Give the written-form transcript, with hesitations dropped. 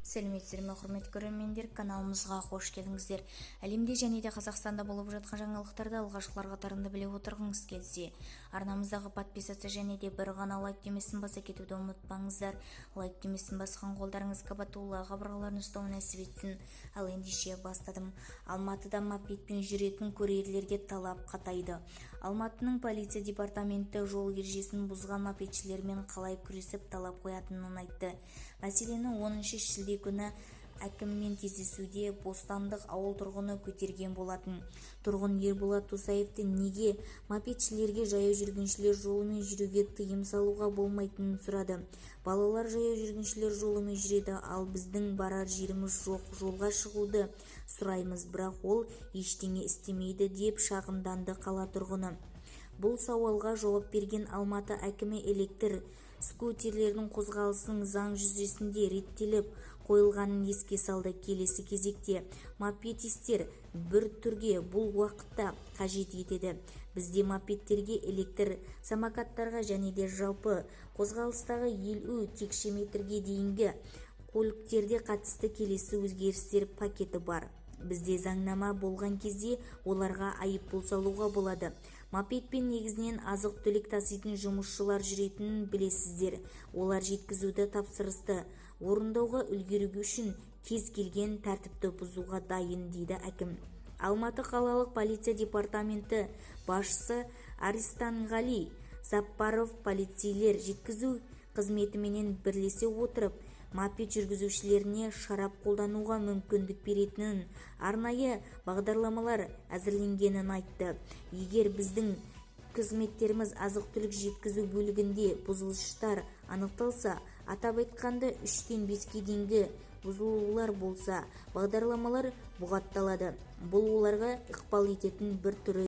Сәлеметсіздер ме, құрметті көрермендер, каналымызға қош келдіңіздер. Әлемде және де Қазақстанда болып жатқан жаңалықтарды алғашқылар қатарында біле отырғыңыз келсе, арнамыздағы подписаться және де бір ғана лайк демесін баса кетуді ұмытпаңыздар. Лайк демесін басқан қолдарыңыз қабатулы қабырғаларын ұстау нәсіп етсін. Ал ендеше бастадым. Алматыда мопедпен жүретін курьерлерге талап қатайды. Алматының полиция департаменті жол ережесін бұзған мопедшілермен қалай күресіп талап қоятынын айтты. Мәселені 10 шілде күні әкіммен кездесуде Бостандық ауыл тұрғыны көтерген болатын. Тұрғын Ерболат Тусаевты неге мопедшілерге жаяу жүргіншілер жолымен жүруге тыйым салуға болмайтынын сұрады. Балалар жаяу жүргіншілер жолымен жүреді, ал біздің барар жеріміз жоқ, жолға шығуды сұраймыз, бірақ ол ештеңе істемейді деп шағымданды қала тұрғыны. Бұл сауалға жауап берген Алматы әкімі электр скутерлердің қозғалысының заң жүзесінде реттеліп қойылғанын еске салды. Келесі кезекте мопедистер бір түрге бұл уақытта қажет етеді. Бізде мопедтерге, электр самокаттарға және де жалпы қозғалыстағы 50 текше метрге дейінгі көліктерде қатысты келесі өзгерістер пакеті бар. Бізде заңнама болған кезде оларға айыппұл салуға болады. Мопедпен негізінен азық-түлік таситын жұмысшылар жүретінін білесіздер. Олар жеткізуді тапсырысты орындауға үлгеру үшін кез келген тәртіпті бұзуға дайын, дейді әкім. Алматы қалалық полиция департаменті басшысы Аристанғали Саппаров полицейлер жеткізу қызметіменен бірлесе отырып мопед жүргізушілеріне шарап қолдануға мүмкіндік беретінін, арнайы бағдарламалар әзірленгенін айтты. Егер біздің қызметтеріміз азық-түлік жеткізу бөлігінде бұзылыстар анықталса, атап айтқанда 3-тен 5-ке дейінгі бұзылулар болса, бағдарламалар бұғатталады. Бұл оларға ықпал ететін бір түрі